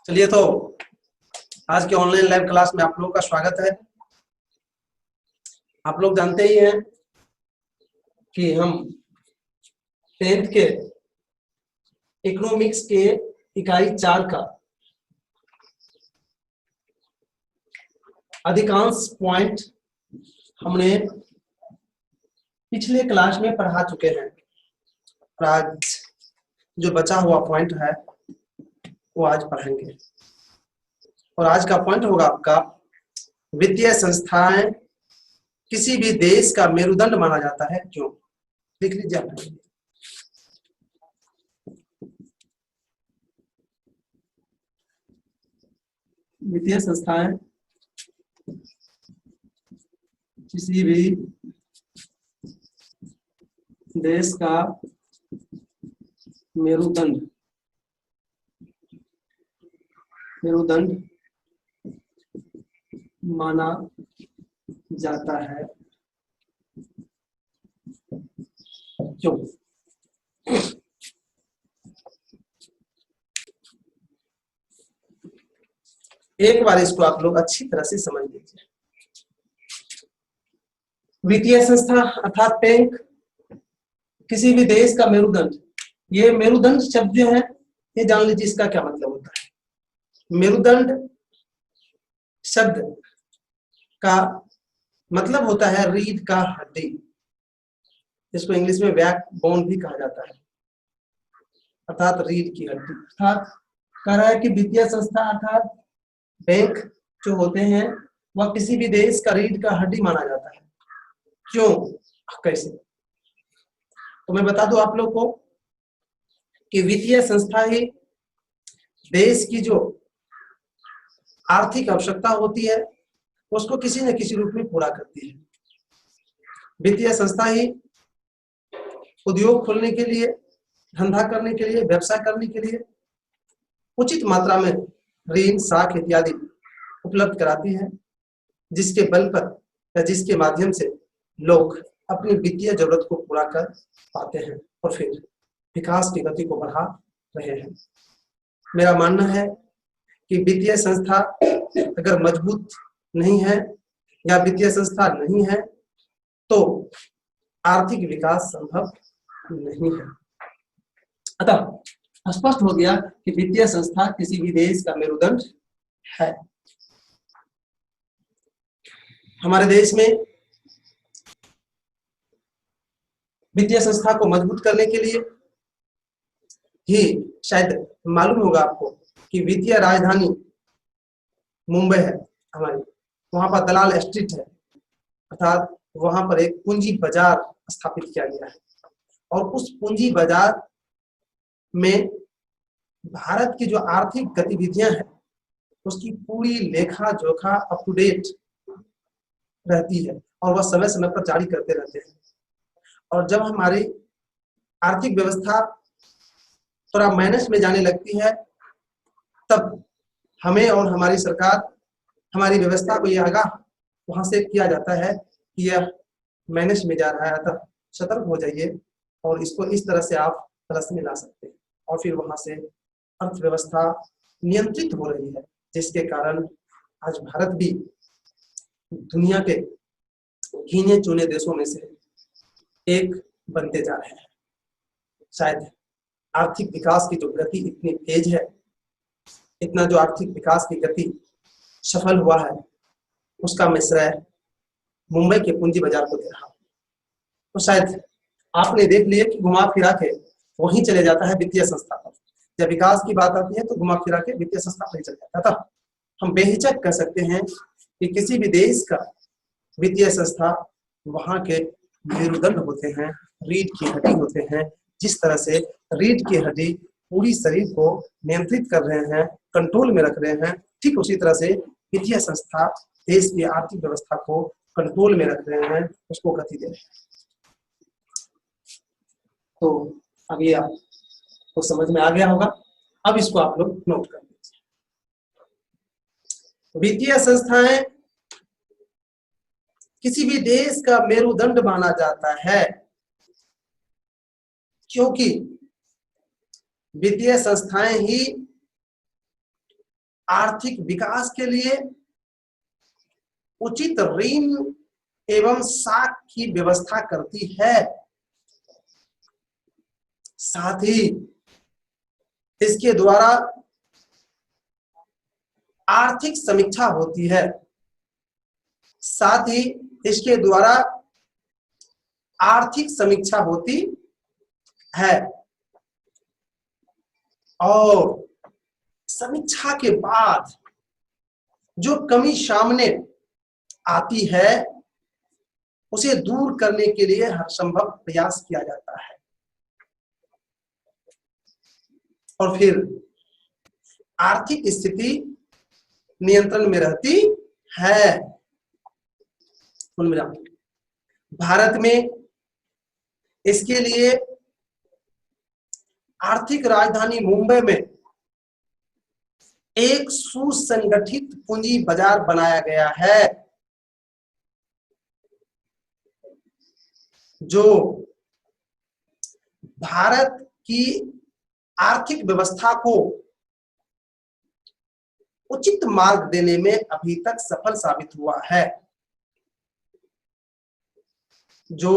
चलिए तो आज के ऑनलाइन लाइव क्लास में आप लोगों का स्वागत है। आप लोग जानते ही हैं कि हम 10th के इकोनॉमिक्स के इकाई 4 का अधिकांश पॉइंट हमने पिछले क्लास में पढ़ा चुके हैं और आज जो बचा हुआ पॉइंट है वो आज पढ़ेंगे। और आज का पॉइंट होगा आपका वित्तीय संस्थाएं किसी भी देश का मेरुदंड माना जाता है, क्यों? लिख लीजिए आप। वित्तीय संस्थाएं किसी भी देश का मेरुदंड माना जाता है, क्यों? एक बार इसको आप लोग अच्छी तरह से समझ लीजिए। वित्तीय संस्था अर्थात बैंक किसी भी देश का मेरुदंड। ये मेरुदंड शब्द जो है ये जान लीजिए इसका क्या मतलब होता है। मेरुदंड शब्द का मतलब होता है रीढ़ का हड्डी। इसको इंग्लिश में बैकबोन भी कहा जाता है, अर्थात रीढ़ की हड्डी। अर्थात कह रहा है कि वित्तीय संस्था अर्थात बैंक जो होते हैं वह किसी भी देश का रीढ़ का हड्डी माना जाता है। क्यों, कैसे? तो मैं बता दूं आप लोग को कि वित्तीय संस्था ही देश की जो आर्थिक आवश्यकता होती है उसको किसी न किसी रूप में पूरा करती है। वित्तीय संस्था ही उद्योग खोलने के लिए, धंधा करने के लिए, व्यवसाय करने के लिए उचित मात्रा में ऋण, साख इत्यादि उपलब्ध कराती है, जिसके बल पर या जिसके माध्यम से लोग अपनी वित्तीय जरूरत को पूरा कर पाते हैं और फिर विकास की गति को बढ़ा रहे हैं। मेरा मानना है कि वित्तीय संस्था अगर मजबूत नहीं है या वित्तीय संस्था नहीं है तो आर्थिक विकास संभव नहीं है। अतः स्पष्ट हो गया कि वित्तीय संस्था किसी भी देश का मेरुदंड है। हमारे देश में वित्तीय संस्था को मजबूत करने के लिए ही शायद मालूम होगा आपको कि वित्तीय राजधानी मुंबई है हमारी, वहां पर दलाल स्ट्रीट है, अर्थात वहां पर एक पूंजी बाजार स्थापित किया गया है और उस पूंजी बाजार में भारत की जो आर्थिक गतिविधियां हैं उसकी पूरी लेखा जोखा अप टू डेट रहती है और वह समय समय पर जारी करते रहते हैं। और जब हमारी आर्थिक व्यवस्था थोड़ा माइनस में जाने लगती है तब हमें और हमारी सरकार, हमारी व्यवस्था को यह आगाह वहां से किया जाता है कि यह माइनस में जा रहा है, अतः सतर्क हो जाइए और इसको इस तरह से आप प्लस में ला सकते हैं। और फिर वहां से अर्थव्यवस्था नियंत्रित हो रही है, जिसके कारण आज भारत भी दुनिया के गिने चुने देशों में से एक बनते जा रहे हैं। शायद आर्थिक विकास की जो गति इतनी तेज है, इतना जो आर्थिक विकास की गति सफल हुआ है, उसका मैं श्रेय मुंबई के पूंजी बाजार को दे रहा हूं। तो शायद आपने देख लिया कि घुमा फिरा के वहीं चले जाता है वित्तीय संस्था पर। जब विकास की बात आती है तो घुमा फिरा के वित्तीय संस्था पर ही चले जाता है। तब हम बेहिचक कह सकते हैं कि किसी भी देश का वित्तीय संस्था वहां के मेरुदंड होते हैं, रीढ़ की हड्डी होते हैं। जिस तरह से रीढ़ की हड्डी पूरी शरीर को नियंत्रित कर रहे हैं, कंट्रोल में रख रहे हैं, ठीक उसी तरह से वित्तीय संस्था देश की आर्थिक व्यवस्था को कंट्रोल में रख रहे हैं, उसको गति दे रहे हैं। तो अब ये आपको समझ में आ गया होगा। अब इसको आप लोग नोट कर लीजिए। वित्तीय संस्थाएं किसी भी देश का मेरुदंड माना जाता है क्योंकि वित्तीय संस्थाएं ही आर्थिक विकास के लिए उचित ऋण एवं साख की व्यवस्था करती है। साथ ही इसके द्वारा आर्थिक समीक्षा होती है। साथ ही इसके द्वारा आर्थिक समीक्षा होती है और समीक्षा के बाद जो कमी सामने आती है उसे दूर करने के लिए हर संभव प्रयास किया जाता है और फिर आर्थिक स्थिति नियंत्रण में रहती है। कुल मिला भारत में इसके लिए आर्थिक राजधानी मुंबई में एक सुसंगठित पूंजी बाजार बनाया गया है जो भारत की आर्थिक व्यवस्था को उचित मार्ग देने में अभी तक सफल साबित हुआ है। जो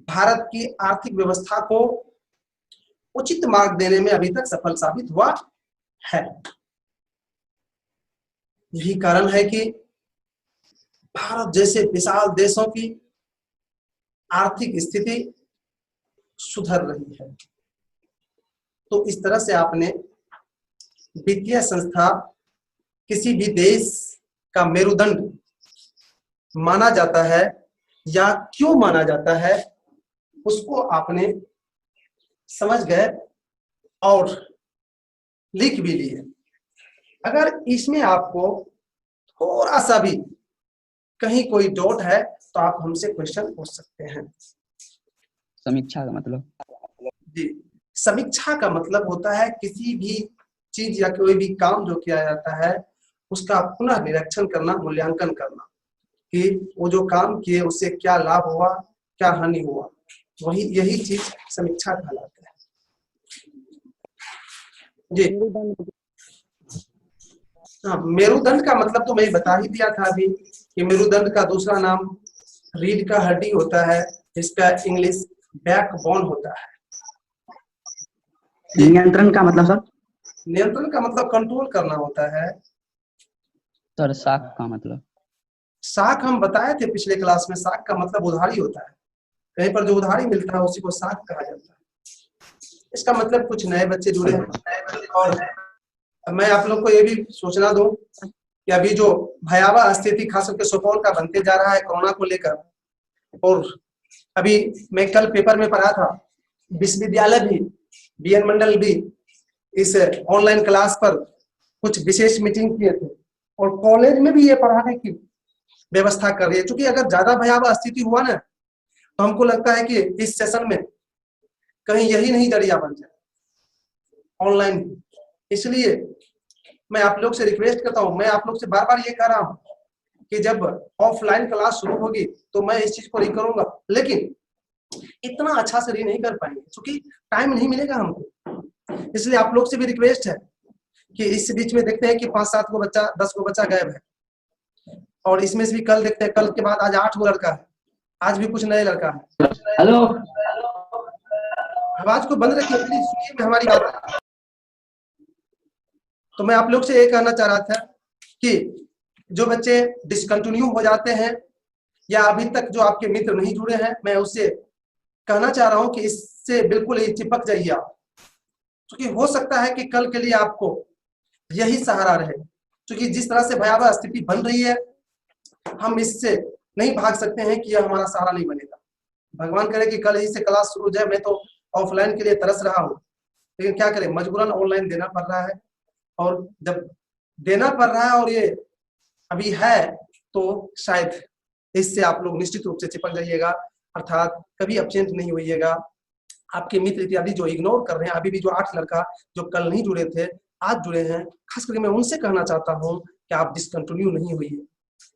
भारत की आर्थिक व्यवस्था को उचित मार्ग देने में अभी तक सफल साबित हुआ है। यही कारण है कि भारत जैसे विशाल देशों की आर्थिक स्थिति सुधर रही है। तो इस तरह से आपने वित्तीय संस्था किसी भी देश का मेरुदंड माना जाता है या क्यों माना जाता है उसको आपने समझ गए और लिख भी लिए। अगर इसमें आपको थोड़ा सा भी कहीं कोई डाउट है तो आप हमसे क्वेश्चन पूछ सकते हैं। समीक्षा का मतलब? जी, समीक्षा का मतलब होता है किसी भी चीज या कोई भी काम जो किया जाता है उसका पुनः निरीक्षण करना, मूल्यांकन करना कि वो जो काम किए उससे क्या लाभ हुआ, क्या हानि हुआ, वही यही चीज समीक्षा कहलाता है। जी हाँ, मेरुदंड का मतलब तो मैं बता ही दिया था अभी कि मेरुदंड का दूसरा नाम रीढ़ का हड्डी होता है, इसका इंग्लिश बैकबोन होता है। नियंत्रण का मतलब सर? नियंत्रण का मतलब कंट्रोल करना होता है। सर साख का मतलब? साख हम बताए थे पिछले क्लास में, साख का मतलब उधारी होता है। कहीं पर जो उधारी मिलता है उसी को साख कहा जाता है। इसका मतलब कुछ नए बच्चे जुड़े हैं और मैं आप लोग को ये भी सूचना दूं कि अभी जो भयावह स्थिति खास करके सुपौल का बनते जा रहा है कोरोना को लेकर, और अभी मैं कल पेपर में पढ़ा था विश्वविद्यालय भी, बीएन मंडल भी इस ऑनलाइन क्लास पर कुछ विशेष मीटिंग किए थे और कॉलेज में भी ये पढ़ाने की व्यवस्था कर रही है। क्योंकि अगर ज्यादा भयावह स्थिति हुआ ना तो हमको लगता है कि इस सेशन में कहीं यही नहीं जरिया बन जाए ऑनलाइन। इसलिए मैं आप लोग से रिक्वेस्ट करता हूं, मैं आप लोग से बार बार ये कह रहा हूं कि जब ऑफलाइन क्लास शुरू होगी तो मैं इस चीज को री करूंगा, लेकिन इतना अच्छा से री नहीं कर पाएंगे क्योंकि टाइम नहीं मिलेगा हमको। इसलिए आप लोग से भी रिक्वेस्ट है कि इस बीच में देखते हैं कि 5-7 को बच्चा 10 को बच्चा गायब है और इसमें से भी कल देखते हैं, कल के बाद आज 8 गो लड़का है, आज भी कुछ नए लड़का है। हेलो, आवाज को बंद रखिए प्लीज, सुनिए हमारी बात। तो मैं आप लोग से ये कहना चाह रहा था कि जो बच्चे डिसकंटिन्यू हो जाते हैं या अभी तक जो आपके मित्र नहीं जुड़े हैं, मैं उससे कहना चाह रहा हूं कि इससे बिल्कुल ही चिपक जाइए आप, क्योंकि हो सकता है कि कल के लिए आपको यही सहारा रहे। क्योंकि जिस तरह से भयावह स्थिति बन रही है हम इससे नहीं भाग सकते हैं कि यह हमारा सहारा नहीं बनेगा। भगवान करे कि कल ही से क्लास शुरू हो जाए। मैं तो ऑफलाइन के लिए तरस रहा हूँ, लेकिन क्या करें, मजबूरन ऑनलाइन देना पड़ रहा है। और जब देना पड़ रहा है और ये अभी है तो शायद इससे आप लोग निश्चित रूप से चिपक जाइएगा, अर्थात कभी अपसेंट नहीं होइएगा। आपके मित्र इत्यादि जो इग्नोर कर रहे हैं, अभी भी जो 8 लड़का जो कल नहीं जुड़े थे आज जुड़े हैं, खास करके मैं उनसे कहना चाहता हूँ कि आप डिसकंटिन्यू नहीं होइए।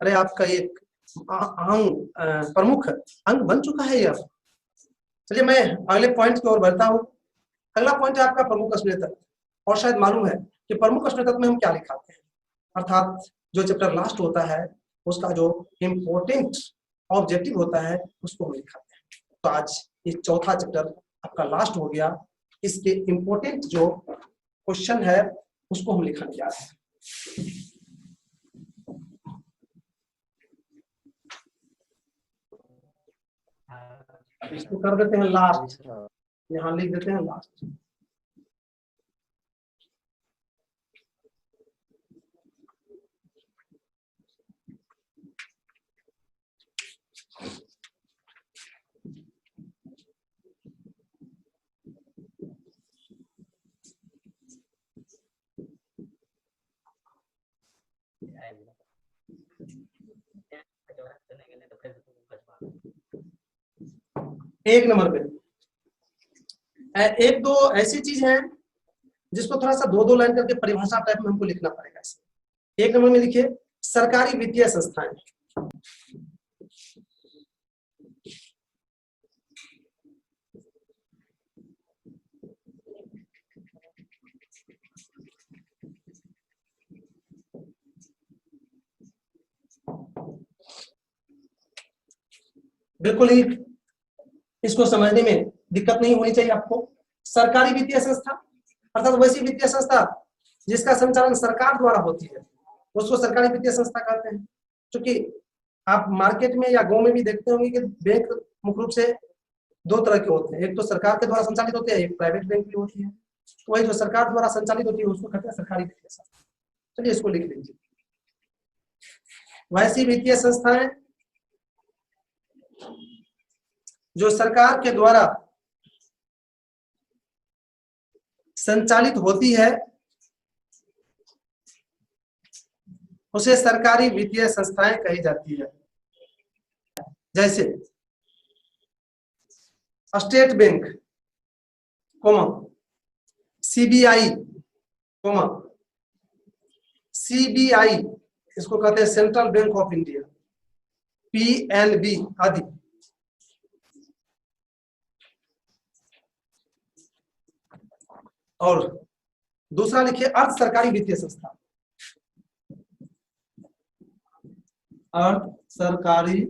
अरे आपका एक प्रमुख अंग बन चुका है यह। चलिए मैं अगले पॉइंट की ओर बढ़ता हूँ। अगला पॉइंट है आपका प्रमुख स्नेह तत्व। और शायद मालूम है कि प्रमुख स्नेह तत्व में हम क्या लिखाते हैं। अर्थात जो चैप्टर लास्ट होता है उसका जो इम्पोर्टेंट ऑब्जेक्टिव होता है उसको हम लिखाते हैं। तो आज ये चौथा चैप्टर आपका लास्ट हो गया, इसके इम्पोर्टेंट जो क्वेश्चन है उसको हम लिखने जा रहे हैं। इसको कर देते हैं लास्ट, यहाँ लिख देते हैं लास्ट। एक नंबर पे एक दो ऐसी चीज है जिसको थोड़ा सा दो दो लाइन करके परिभाषा टाइप में हमको लिखना पड़ेगा। एक नंबर में लिखिए सरकारी वित्तीय संस्थाएं। बिल्कुल ही इसको समझने में दिक्कत नहीं होनी चाहिए आपको। सरकारी वित्तीय संस्था अर्थात वैसी वित्तीय संस्था जिसका संचालन सरकार द्वारा होती है उसको सरकारी वित्तीय संस्था कहते हैं। क्योंकि आप मार्केट में या गांव में भी देखते होंगे कि बैंक मुख्य रूप से दो तरह के होते हैं, एक तो सरकार के द्वारा संचालित होते हैं, एक प्राइवेट बैंक भी होती है। तो वही जो सरकार द्वारा संचालित होती है उसको कहते हैं सरकारी वित्तीय संस्था। चलिए इसको लिख लीजिए। वैसी वित्तीय संस्थाएं जो सरकार के द्वारा संचालित होती है उसे सरकारी वित्तीय संस्थाएं कही जाती है। जैसे स्टेट बैंक, सीबीआई, सीबीआई इसको कहते हैं central bank of India, PNB आदि। और दूसरा लिखिए अर्ध सरकारी वित्तीय संस्था। अर्ध सरकारी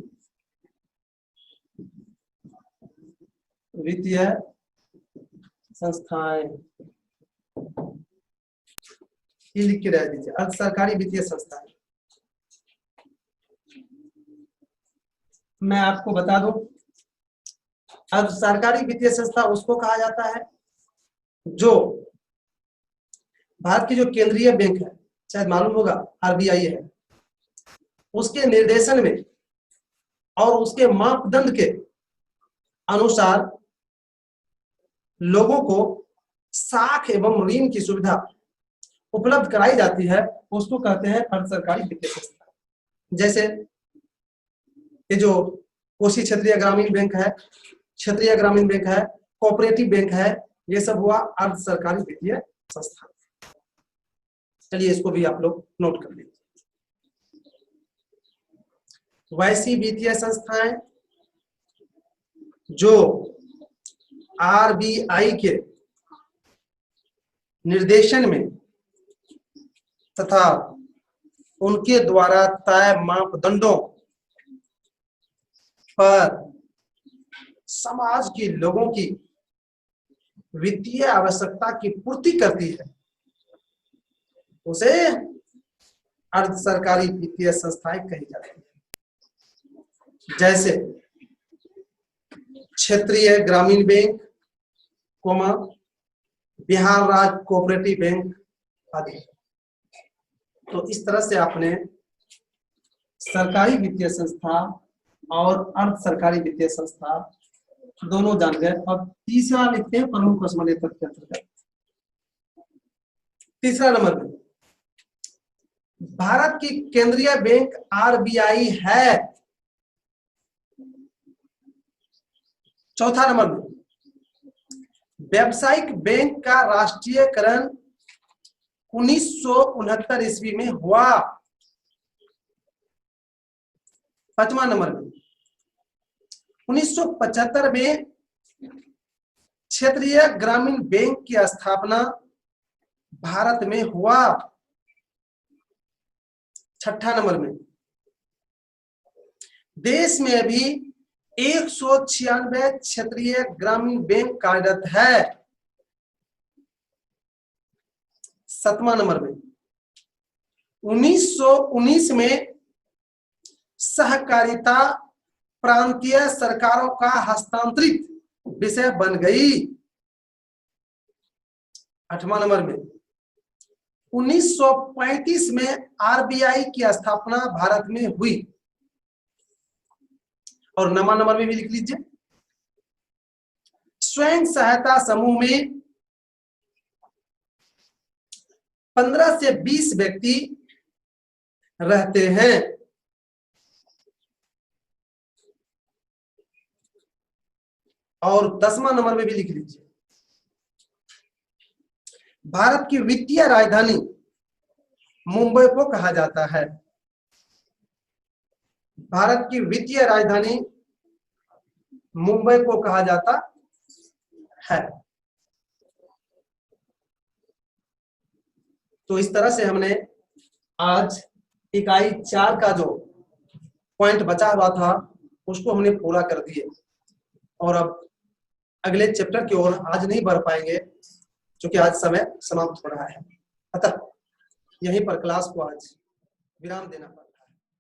वित्तीय संस्थाएं, ये लिख के रह दीजिए अर्ध सरकारी वित्तीय संस्थाएं। मैं आपको बता दूं अर्ध सरकारी वित्तीय संस्था उसको कहा जाता है जो भारत की जो केंद्रीय बैंक है, शायद मालूम होगा आरबीआई है, उसके निर्देशन में और उसके मापदंड के अनुसार लोगों को साख एवं ऋण की सुविधा उपलब्ध कराई जाती है, उसको कहते हैं अर्ध सरकारी वित्तीय संस्था। जैसे ये जो कोसी क्षेत्रीय ग्रामीण बैंक है, क्षेत्रीय ग्रामीण बैंक है, कोऑपरेटिव बैंक है, ये सब हुआ अर्ध सरकारी वित्तीय संस्था। चलिए इसको भी आप लोग नोट कर लीजिए। वैसी वित्तीय संस्थाएं जो आरबीआई के निर्देशन में तथा उनके द्वारा तय मापदंडों पर समाज के लोगों की वित्तीय आवश्यकता की पूर्ति करती है, उसे अर्ध सरकारी वित्तीय संस्थाएं कही जाती है। जैसे क्षेत्रीय ग्रामीण बैंक, बिहार राज्य कोऑपरेटिव बैंक आदि। तो इस तरह से आपने सरकारी वित्तीय संस्था और अर्ध सरकारी वित्तीय संस्था दोनों जान गए। अब तीसरा लिखते हैं प्रमुख कस्मले तथ्य के अंतर्गत। तीसरा नंबर में भारत की केंद्रीय बैंक आरबीआई है। चौथा नंबर में व्यावसायिक बैंक का राष्ट्रीयकरण 1969 ईस्वी में हुआ। पांचवा नंबर में 1975 में क्षेत्रीय ग्रामीण बैंक की स्थापना भारत में हुआ। छठा नंबर में देश में अभी 196 क्षेत्रीय ग्रामीण बैंक कार्यरत है। सातवां नंबर में 1919 में सहकारिता प्रांतीय सरकारों का हस्तांतरित विषय बन गई। आठवां नंबर में 1935 में आरबीआई की स्थापना भारत में हुई। और नंबर में भी लिख लीजिए, स्वयं सहायता समूह में 15 से 20 व्यक्ति रहते हैं। और 10वां नंबर में भी लिख लीजिए, भारत की वित्तीय राजधानी मुंबई को कहा जाता है। भारत की वित्तीय राजधानी मुंबई को कहा जाता है। तो इस तरह से हमने आज इकाई 4 का जो पॉइंट बचा हुआ था उसको हमने पूरा कर दिए। और अब अगले चैप्टर की ओर आज नहीं बढ़ पाएंगे क्योंकि आज समय समाप्त हो रहा है, अतः यहीं पर क्लास को आज विराम देना पड़ा।